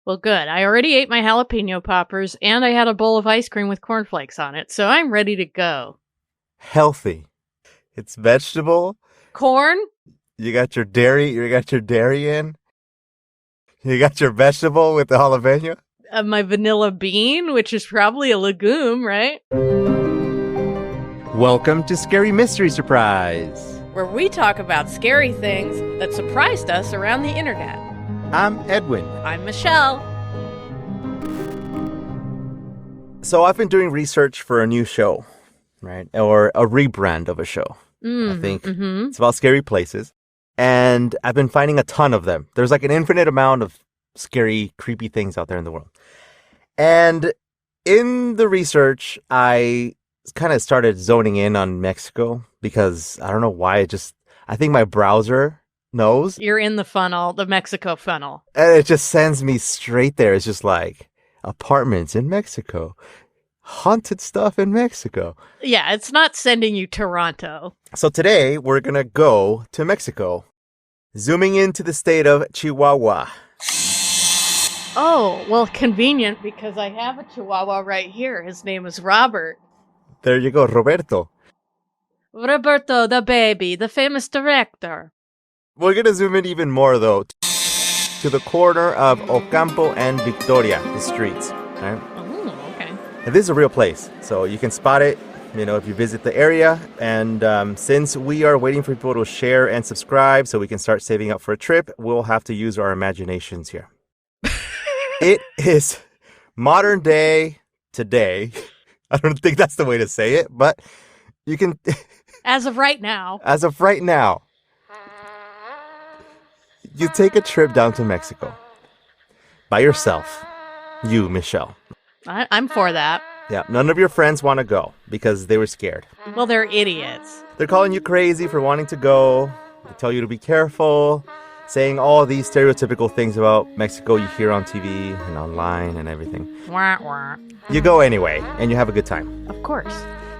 Well, good. I already ate my jalapeno poppers, and I had a bowl of ice cream with cornflakes on it, so I'm ready to go. Healthy. It's vegetable. Corn? You got your dairy in. You got your vegetable with the jalapeno. My vanilla bean, which is probably a legume, right? Welcome to Scary Mystery Surprise, where we talk about scary things that surprised us around the internet. I'm Edwin. I'm Michelle. So I've been doing research for a new show, right? Or a rebrand of a show. I think it's about scary places. And I've been finding a ton of them. There's like an infinite amount of scary, creepy things out there in the world. And in the research, I kind of started zoning in on Mexico because I don't know why. I think my browser knows. You're in the funnel, the Mexico funnel. And it just sends me straight there. It's just like apartments in Mexico, haunted stuff in Mexico. Yeah, it's not sending you Toronto. So today we're going to go to Mexico, zooming into the state of Chihuahua. Oh, well, convenient because I have a Chihuahua right here. His name is Robert. There you go, Roberto. Roberto the baby, the famous director. We're going to zoom in even more, though, to the corner of Ocampo and Victoria, the streets. Right? Oh, okay. And this is a real place, so you can spot it, if you visit the area. And since we are waiting for people to share and subscribe so we can start saving up for a trip, we'll have to use our imaginations here. It is modern day today. I don't think that's the way to say it, but you can... As of right now. As of right now. You take a trip down to Mexico. By yourself. You, Michelle. I'm for that. Yeah, none of your friends want to go because they were scared. Well, they're idiots. They're calling you crazy for wanting to go. They tell you to be careful. Saying all these stereotypical things about Mexico you hear on TV and online and everything. Wah, wah. You go anyway, and you have a good time. Of course.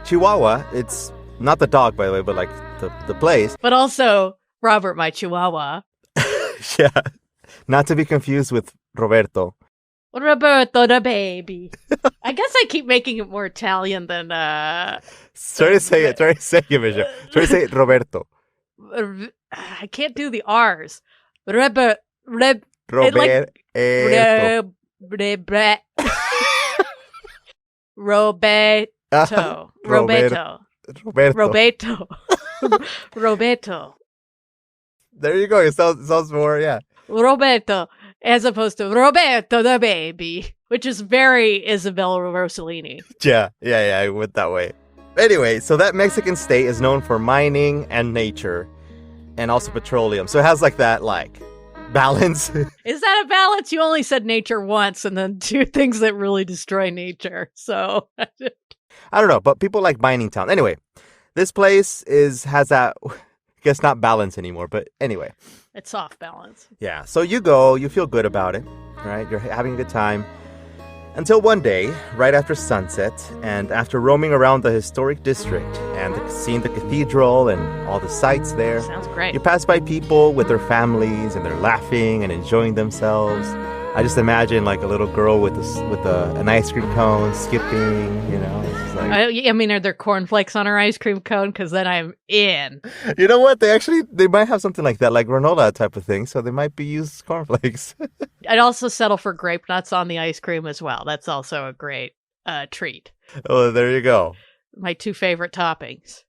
Chihuahua, it's not the dog, by the way, but like the place. But also, Robert, my Chihuahua. Yeah. Not to be confused with Roberto. Roberto the baby. I guess I keep making it more Italian than... Try to say it, Michelle. Try to say it, Roberto. I can't do the R's. Roberto. Roberto. Roberto. There you go. It sounds more, yeah. Roberto, as opposed to Roberto the baby, which is very Isabella Rossellini. Yeah, I went that way. Anyway, so that Mexican state is known for mining and nature and also petroleum. So it has that balance. Is that a balance? You only said nature once and then two things that really destroy nature. So I don't know, but people like mining town. Anyway, this place has that, I guess not balance anymore, but anyway. It's off balance. Yeah, so you go, you feel good about it, right? You're having a good time. Until one day, right after sunset, and after roaming around the historic district and seeing the cathedral and all the sights there. Sounds great. You pass by people with their families and they're laughing and enjoying themselves. I just imagine a little girl with an ice cream cone skipping, It's just I mean, are there cornflakes on her ice cream cone? Because then I'm in. You know what? They might have something like that, like granola type of thing. So they might be used cornflakes. I'd also settle for grape nuts on the ice cream as well. That's also a great treat. Oh, there you go. My two favorite toppings.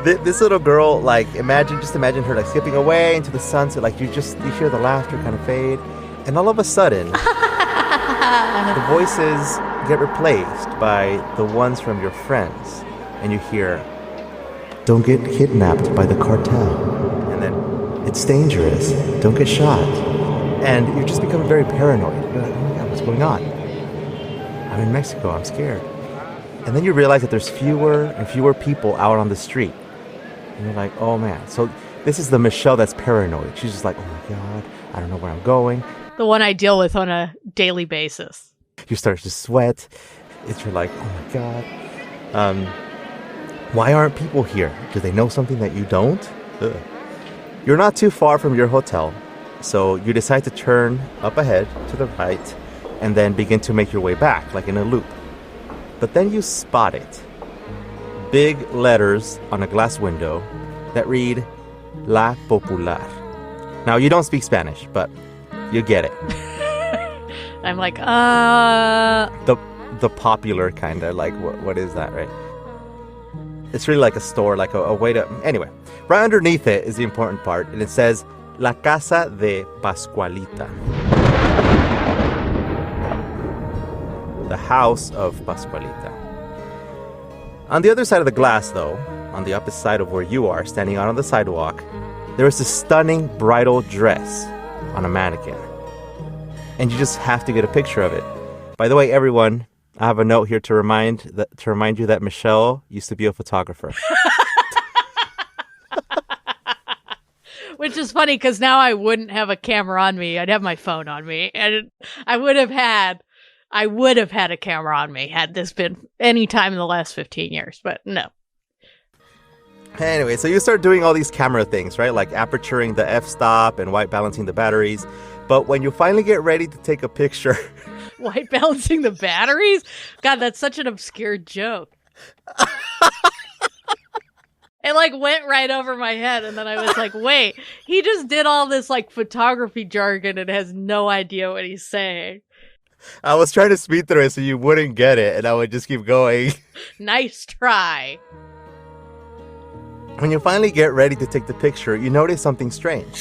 This little girl, imagine her skipping away into the sunset. You hear the laughter kind of fade. And all of a sudden, the voices get replaced by the ones from your friends. And you hear, "Don't get kidnapped by the cartel." And then, "It's dangerous. Don't get shot." And you just become very paranoid. You're like, "Oh my God, what's going on? I'm in Mexico. I'm scared." And then you realize that there's fewer and fewer people out on the street. And you're like, "Oh man." So this is the Michelle that's paranoid. She's just like, "Oh my God, I don't know where I'm going." The one I deal with on a daily basis. You start to sweat. You're like, "Oh my God. Why aren't people here? Do they know something that you don't?" Ugh. You're not too far from your hotel. So you decide to turn up ahead to the right and then begin to make your way back, like in a loop. But then you spot it. Big letters on a glass window that read La Popular. Now, you don't speak Spanish, but you get it. I'm like, The popular kind of, like, what is that, right? It's really like a store, like a way to... Anyway, right underneath it is the important part, and it says La Casa de Pascualita. The house of Pascualita. On the other side of the glass, though, on the opposite side of where you are, standing out on the sidewalk, there is a stunning bridal dress on a mannequin. And you just have to get a picture of it. By the way, everyone, I have a note here to remind you that Michelle used to be a photographer. which is funny because now I wouldn't have a camera on me. I'd have my phone on me, and I would have had a camera on me had this been any time in the last 15 years, but no. Anyway, so you start doing all these camera things, right? Like aperturing the f-stop and white balancing the batteries. But when you finally get ready to take a picture... White balancing the batteries? God, that's such an obscure joke. It like went right over my head, and then I was like, wait, he just did all this like photography jargon and has no idea what he's saying. I was trying to speed through it so you wouldn't get it, and I would just keep going. Nice try. When you finally get ready to take the picture, you notice something strange.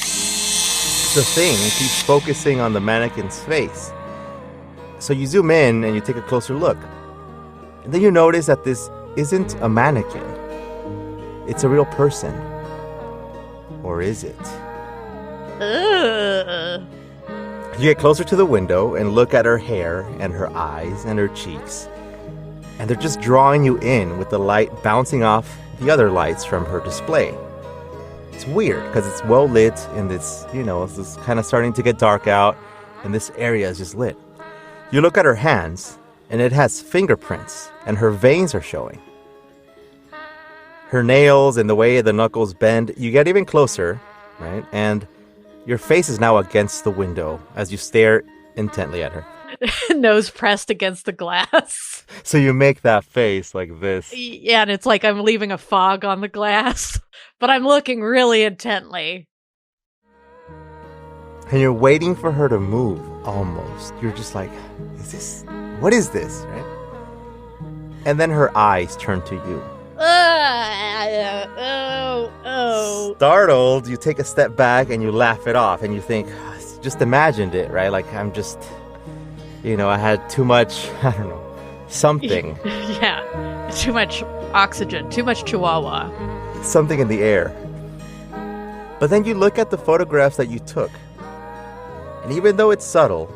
The thing keeps focusing on the mannequin's face. So you zoom in and you take a closer look. And then you notice that this isn't a mannequin. It's a real person. Or is it? You get closer to the window and look at her hair and her eyes and her cheeks. And they're just drawing you in with the light bouncing off the other lights from her display. It's weird because it's well lit and it's kind of starting to get dark out and this area is just lit. You look at her hands and it has fingerprints and her veins are showing. Her nails and the way the knuckles bend, you get even closer, right? And your face is now against the window as you stare intently at her. Nose pressed against the glass. So you make that face like this. Yeah, and it's like I'm leaving a fog on the glass, but I'm looking really intently. And you're waiting for her to move, almost. You're just like, what is this, right? And then her eyes turn to you. Startled, you take a step back and you laugh it off and you think, just imagined it, right? Like I'm just, I had too much, I don't know, something. Yeah, too much oxygen, too much Chihuahua. Something in the air. But then you look at the photographs that you took. And even though it's subtle,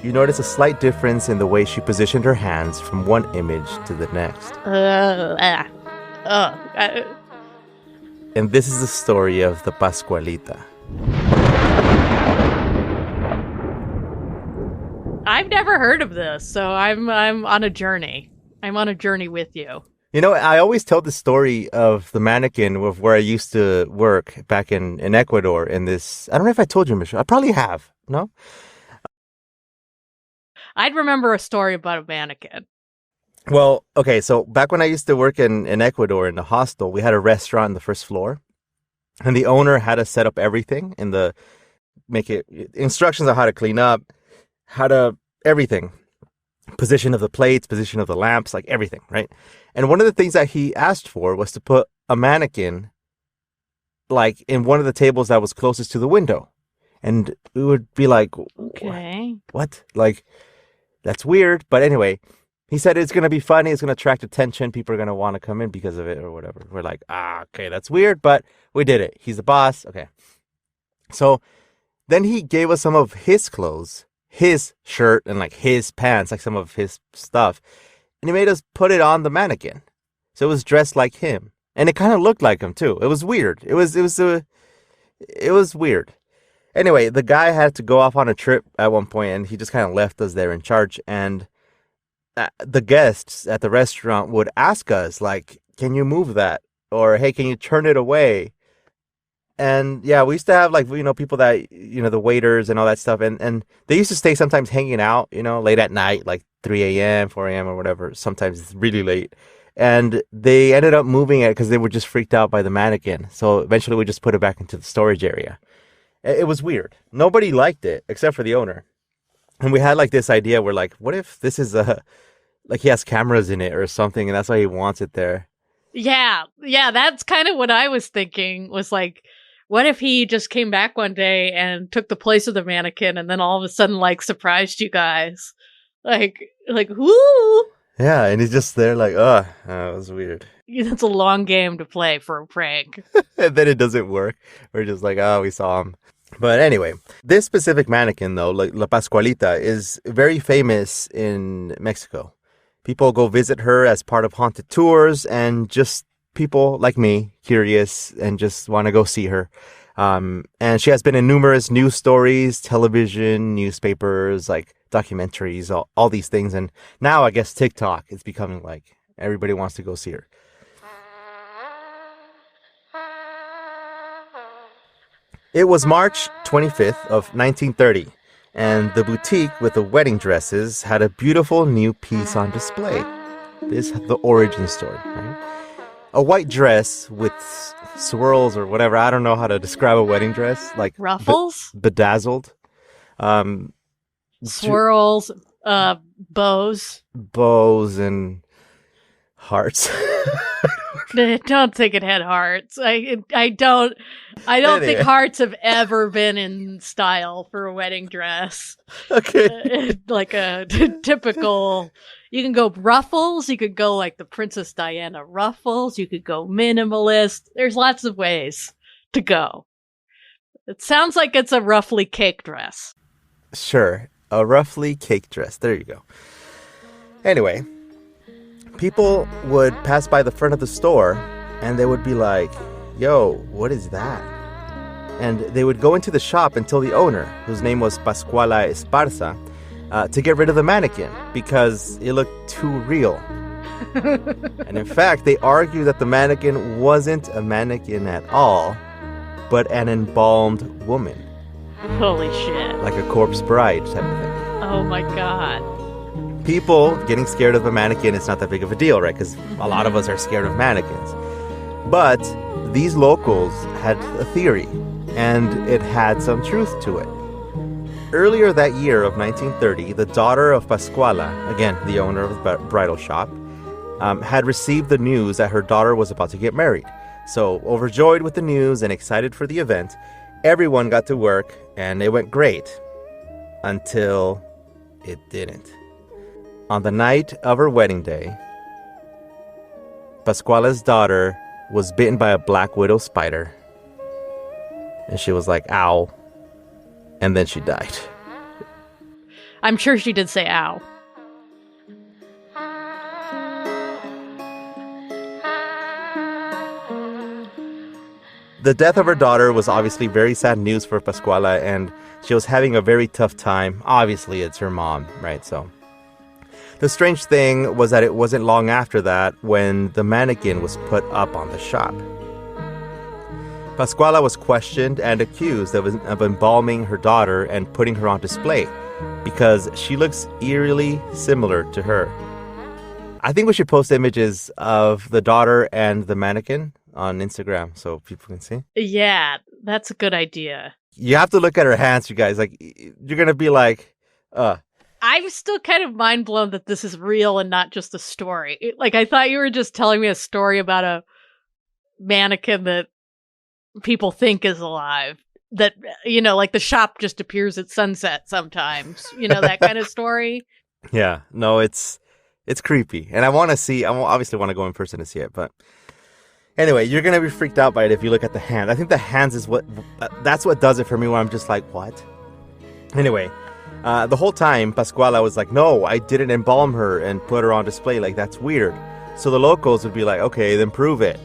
you notice a slight difference in the way she positioned her hands from one image to the next. And this is the story of the Pascualita. I've never heard of this, so I'm on a journey. I'm on a journey with you. I always tell the story of the mannequin of where I used to work back in Ecuador in this... I don't know if I told you, Michelle. I probably have. No? I'd remember a story about a mannequin. Well, okay, so back when I used to work in Ecuador in the hostel, we had a restaurant on the first floor. And the owner had us set up everything instructions on how to clean up, everything. Position of the plates, position of the lamps, like everything, right? And one of the things that he asked for was to put a mannequin like in one of the tables that was closest to the window. And we would be like, okay, what? Like, that's weird. But anyway, he said it's going to be funny. It's going to attract attention. People are going to want to come in because of it or whatever. We're like, okay, that's weird, but we did it. He's the boss. Okay. So then he gave us some of his clothes, his shirt and like his pants, like some of his stuff. And he made us put it on the mannequin. So it was dressed like him. And it kind of looked like him too. It was weird. It was weird. Anyway, the guy had to go off on a trip at one point and he just kind of left us there in charge. And the guests at the restaurant would ask us like, can you move that? Or, hey, can you turn it away? And yeah, we used to have like, people that, the waiters and all that stuff. And they used to stay sometimes hanging out, late at night, like 3 a.m., 4 a.m. or whatever. Sometimes it's really late. And they ended up moving it because they were just freaked out by the mannequin. So eventually we just put it back into the storage area. It was weird. Nobody liked it except for the owner. And we had like this idea where like, what if this is like he has cameras in it or something and that's why he wants it there. Yeah, that's kind of what I was thinking, was like, what if he just came back one day and took the place of the mannequin and then all of a sudden, like, surprised you guys? Like, whoo! Yeah, and he's just there like, it was weird. That's a long game to play for a prank. And then it doesn't work. We're just like, we saw him. But anyway, this specific mannequin, though, like La Pascualita, is very famous in Mexico. People go visit her as part of haunted tours, and just people like me, curious and just want to go see her. And she has been in numerous news stories, television, newspapers, like documentaries, all these things. And now I guess TikTok is becoming like everybody wants to go see her. It was March 25th of 1930, and the boutique with the wedding dresses had a beautiful new piece on display. This is the origin story, right? A white dress with swirls or whatever. I don't know how to describe a wedding dress. Like ruffles? Bedazzled. Swirls, bows. Bows and hearts. I don't think it had hearts. I don't think hearts have ever been in style for a wedding dress. Okay. Like a typical, you can go ruffles, you could go like the Princess Diana ruffles, you could go minimalist. There's lots of ways to go. It sounds like it's a roughly cake dress. Sure. A roughly cake dress. There you go. Anyway, people would pass by the front of the store and they would be like, yo, what is that? And they would go into the shop and tell the owner, whose name was Pascuala Esparza, to get rid of the mannequin because it looked too real. And in fact, they argue that the mannequin wasn't a mannequin at all, but an embalmed woman. Holy shit. Like a corpse bride type of thing. Oh my God. People getting scared of a mannequin is not that big of a deal, right? Because a lot of us are scared of mannequins. But these locals had a theory, and it had some truth to it. Earlier that year of 1930, the daughter of Pascuala, again, the owner of the bridal shop, had received the news that her daughter was about to get married. So, overjoyed with the news and excited for the event, everyone got to work, and it went great. Until it didn't. On the night of her wedding day, Pascuala's daughter was bitten by a black widow spider. And she was like, ow. And then she died. I'm sure she did say ow. The death of her daughter was obviously very sad news for Pascuala, and she was having a very tough time. Obviously, it's her mom, right? So the strange thing was that it wasn't long after that when the mannequin was put up on the shop. Pascuala was questioned and accused of embalming her daughter and putting her on display because she looks eerily similar to her. I think we should post images of the daughter and the mannequin on Instagram so people can see. Yeah, that's a good idea. You have to look at her hands, you guys. Like, you're going to be like, I'm still kind of mind blown that this is real and not just a story. Like, I thought you were just telling me a story about a mannequin that people think is alive. That, like the shop just appears at sunset sometimes. That kind of story. Yeah, no, it's creepy. And I obviously want to go in person to see it, but anyway, you're going to be freaked out by it if you look at the hand. I think the hands is that's what does it for me, where I'm just like, what? Anyway, the whole time, Pascuala was like, no, I didn't embalm her and put her on display. Like, that's weird. So the locals would be like, okay, then prove it.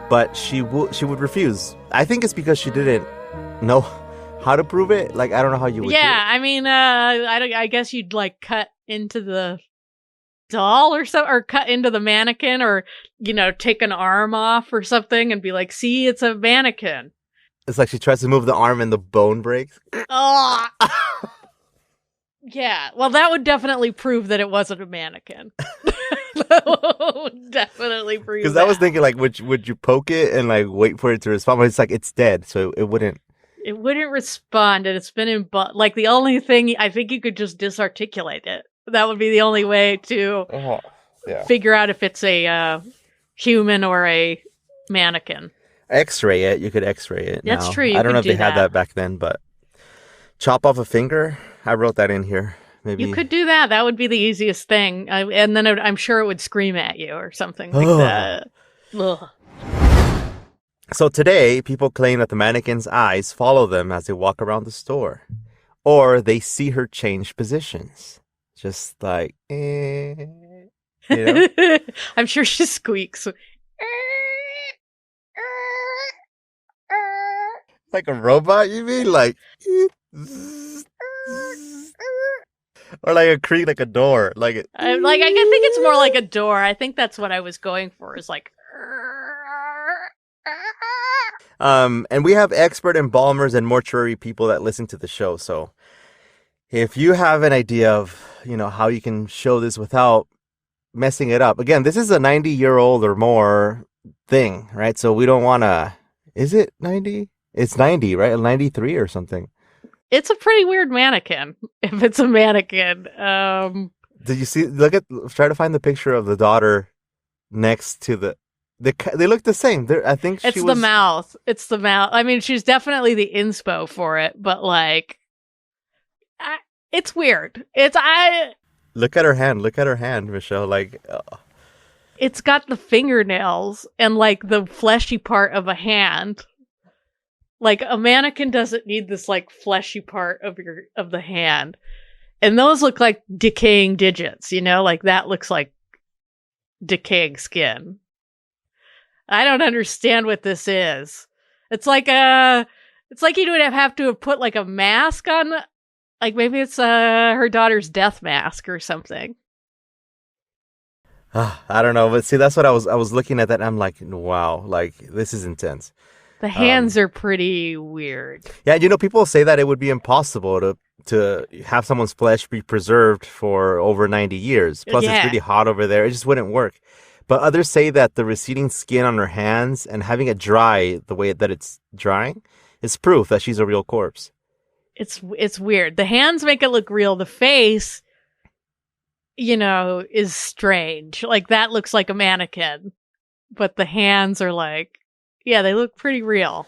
But she would refuse. I think it's because she didn't know how to prove it. Like, I don't know how you would do it. I mean, I guess you'd like cut into the doll or so, or cut into the mannequin, or take an arm off or something and be like, see, it's a mannequin. It's like she tries to move the arm and the bone breaks. Oh. Yeah, well, that would definitely prove that it wasn't a mannequin. That would definitely prove Because that. I was thinking, like, would you poke it and like wait for it to respond? But it's like it's dead, so it wouldn't. It wouldn't respond, and it's been in. Like the only thing I think you could just disarticulate it. That would be the only way to figure out if it's a human or a mannequin. X-ray it. You could X-ray it. That's now. true. I don't know if they had that back then, but chop off a finger. I wrote that in here. Maybe you could do that. That would be the easiest thing, and then I'm sure it would scream at you or something like that. Ugh. So today, people claim that the mannequin's eyes follow them as they walk around the store, or they see her change positions, just like, you know? I'm sure she squeaks. Like a robot, you mean? Like, or like a creak, like a door, like it. I think it's more like a door. I think that's what I was going for. Is like. And we have expert embalmers and mortuary people that listen to the show. So if you have an idea of, how you can show this without messing it up. Again, this is a 90-year-old or more thing, right? So we don't want to, is it 90? It's 90, right? 93 or something. It's a pretty weird mannequin, if it's a mannequin. Did you see, try to find the picture of the daughter next to they look the same. I think it's the mouth. It's the mouth. I mean, she's definitely the inspo for it, but like, it's weird. Look at her hand. Look at her hand, Michelle. Like, it's got the fingernails and like the fleshy part of a hand. Like a mannequin doesn't need this like fleshy part of the hand, and those look like decaying digits. Like that looks like decaying skin. I don't understand what this is. It's like you would have to have put like a mask on, like maybe it's her daughter's death mask or something. I don't know, but see, that's what I was looking at that. And I'm like, wow, like this is intense. The hands are pretty weird. Yeah, people say that it would be impossible to have someone's flesh be preserved for over 90 years. Plus, it's really hot over there. It just wouldn't work. But others say that the receding skin on her hands and having it dry the way that it's drying is proof that she's a real corpse. It's weird. The hands make it look real. The face, is strange. Like that looks like a mannequin. But the hands are like, they look pretty real.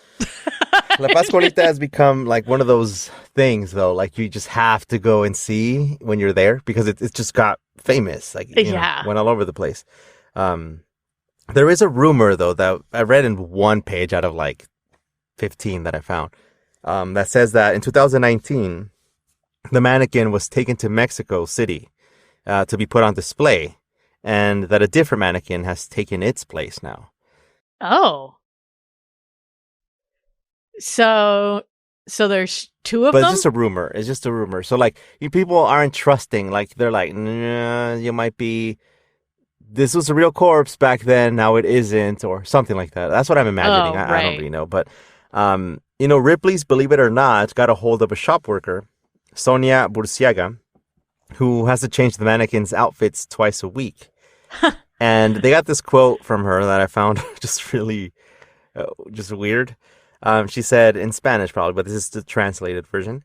La Pascualita has become like one of those things, though. Like you just have to go and see when you're there because it just got famous. Like, went all over the place. There is a rumor, though, that I read in one page out of like 15 that I found, that says that in 2019, the mannequin was taken to Mexico City to be put on display, and that a different mannequin has taken its place now. Oh. So there's two of them? But it's just a rumor. So, like, you people aren't trusting. Like, they're like, nah, you might be... This was a real corpse back then, now it isn't, or something like that. That's what I'm imagining. I don't really know. But, Ripley's, believe it or not, got a hold of a shop worker, Sonia Burciaga, who has to change the mannequin's outfits twice a week. And they got this quote from her that I found just really just weird. She said, in Spanish probably, but this is the translated version.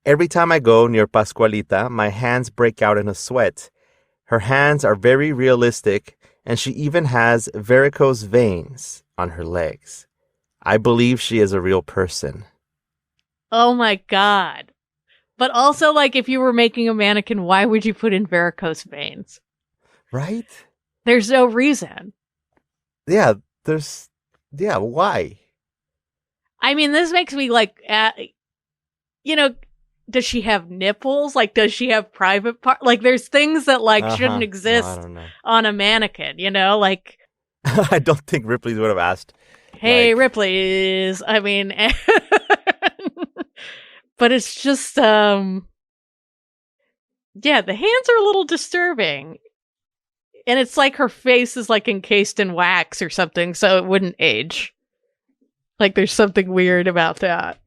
Every time I go near Pascualita, my hands break out in a sweat. Her hands are very realistic, and she even has varicose veins on her legs. I believe she is a real person. Oh my God. But also, like, if you were making a mannequin, why would you put in varicose veins? Right? There's no reason. Yeah, why? I mean, this makes me like, does she have nipples? Like, does she have private parts? Like, there's things that, like, shouldn't exist on a mannequin, Like, I don't think Ripley's would have asked. Hey, Ripley's. I mean, but it's just, the hands are a little disturbing. And it's like her face is, like, encased in wax or something, so it wouldn't age. Like there's something weird about that.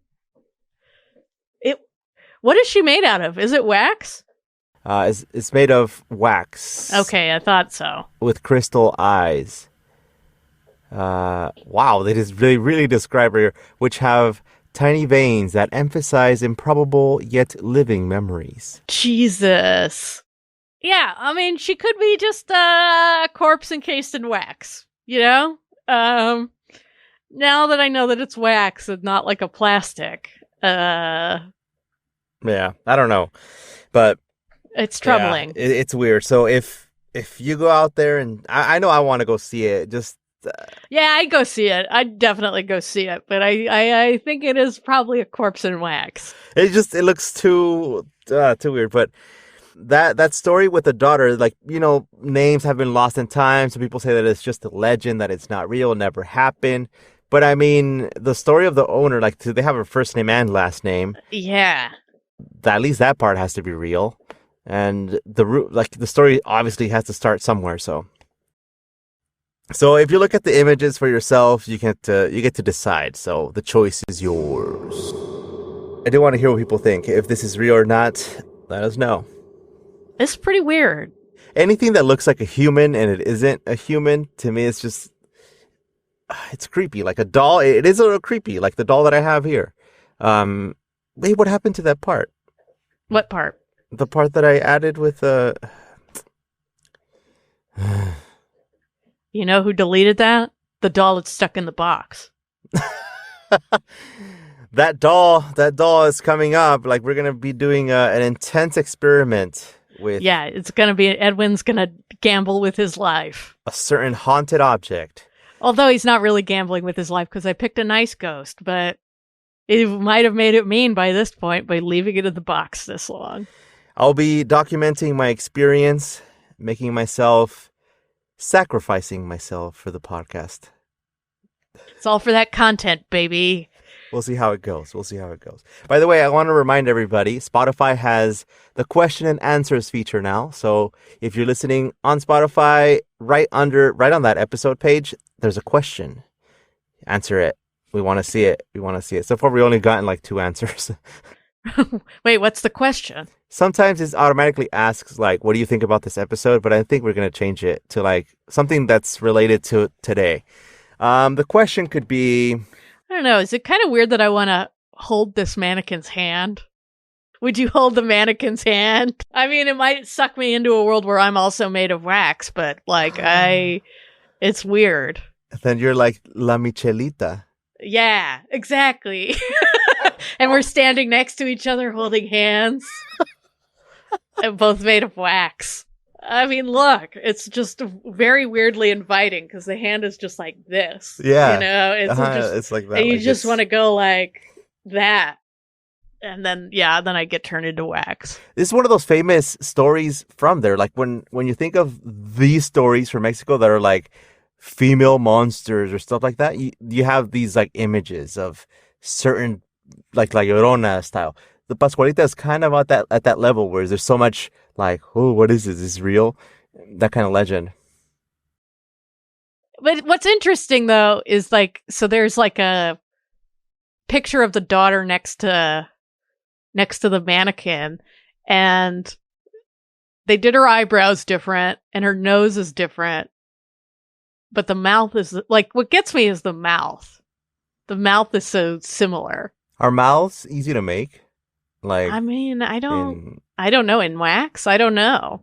What is she made out of? Is it wax? It's made of wax. Okay, I thought so. With crystal eyes. Wow, they just really describe her, which have tiny veins that emphasize improbable yet living memories. Jesus. Yeah, I mean, she could be just a corpse encased in wax, you know? Now that I know that it's wax and not like a plastic, yeah, I don't know, but it's troubling. Yeah, it's weird. So if you go out there, and I know I want to go see it, just yeah, I'd go see it. I'd definitely go see it, but I think it is probably a corpse in wax. It looks too weird. But that story with the daughter, like, you know, names have been lost in time. So people say that it's just a legend, that it's not real, never happened. But I mean, the story of the owner, like, do they have a first name and last name? Yeah. At least that part has to be real. And the story obviously has to start somewhere. So if you look at the images for yourself, you get to decide. So the choice is yours. I do want to hear what people think. If this is real or not, let us know. It's pretty weird. Anything that looks like a human and it isn't a human, to me, it's just, it's creepy. Like a doll, it is a little creepy. Like the doll that I have here. Wait, what happened to that part? What part? The part that I added with You know who deleted that? The doll that's stuck in the box. That doll is coming up. Like, we're gonna be doing an intense experiment with. Yeah, it's gonna be Edwin's gonna gamble with his life. A certain haunted object. Although he's not really gambling with his life because I picked a nice ghost, but it might have made it mean by this point by leaving it in the box this long. I'll be documenting my experience, sacrificing myself for the podcast. It's all for that content, baby. We'll see how it goes. By the way, I want to remind everybody, Spotify has the question and answers feature now. So if you're listening on Spotify, right on that episode page, there's a question. Answer it. We want to see it. So far, we only gotten like 2 answers. Wait, what's the question? Sometimes it automatically asks, like, what do you think about this episode? But I think we're going to change it to like something that's related to today. The question could be, I don't know. Is it kind of weird that I want to hold this mannequin's hand? Would you hold the mannequin's hand? I mean, it might suck me into a world where I'm also made of wax, but like it's weird. Then you're like La Michelita. Yeah, exactly. And we're standing next to each other holding hands. And both made of wax. I mean, look, it's just very weirdly inviting because the hand is just like this. Yeah. You know, it's like that. And you like just want to go like that. And then I get turned into wax. This is one of those famous stories from there. Like when you think of these stories from Mexico that are like female monsters or stuff like that, you have these like images of certain like La Llorona style. The Pascualita is kind of at that level where there's so much like, oh, what is this? Is this real? That kind of legend. But what's interesting though is like, so there's like a picture of the daughter next to the mannequin, and they did her eyebrows different and her nose is different. But the mouth is like, what gets me is the mouth. The mouth is so similar. Are mouths easy to make? Like, I mean, I don't know. In wax? I don't know.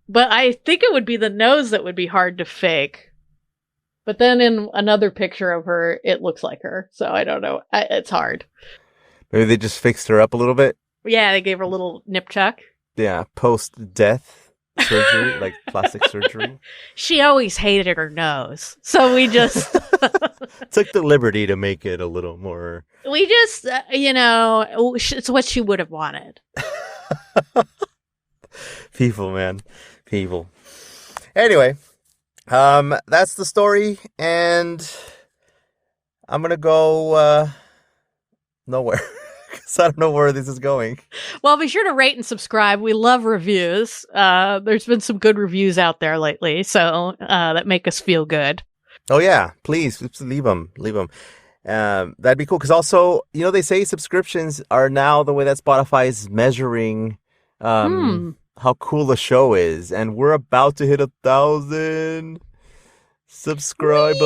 But I think it would be the nose that would be hard to fake. But then in another picture of her, it looks like her. So I don't know. It's hard. Maybe they just fixed her up a little bit. Yeah, they gave her a little nip tuck. Yeah, post-death surgery, like plastic surgery. She always hated her nose. So we just took the liberty to make it a little more. We just, it's what she would have wanted. People, man. People. Anyway, that's the story, and I'm going to go nowhere. Because I don't know where this is going. Well, be sure to rate and subscribe. We love reviews. There's been some good reviews out there lately, so that make us feel good. Oh, yeah. Please leave them. That'd be cool. Because also, they say subscriptions are now the way that Spotify is measuring how cool the show is. And we're about to hit 1,000 subscribers,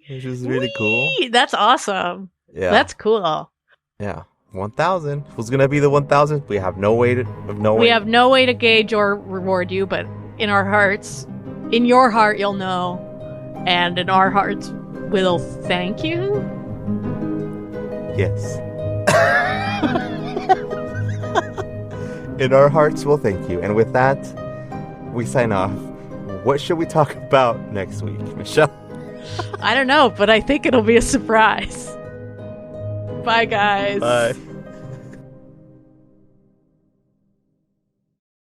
which is really cool. That's awesome. Yeah. That's cool. Yeah. 1,000. Who's going to be the 1,000th? We have no way to We have no way to gauge or reward you, but in our hearts, in your heart, you'll know. And in our hearts, we'll thank you. Yes. In our hearts, we'll thank you. And with that, we sign off. What should we talk about next week, Michelle? I don't know, but I think it'll be a surprise. Bye, guys. Bye.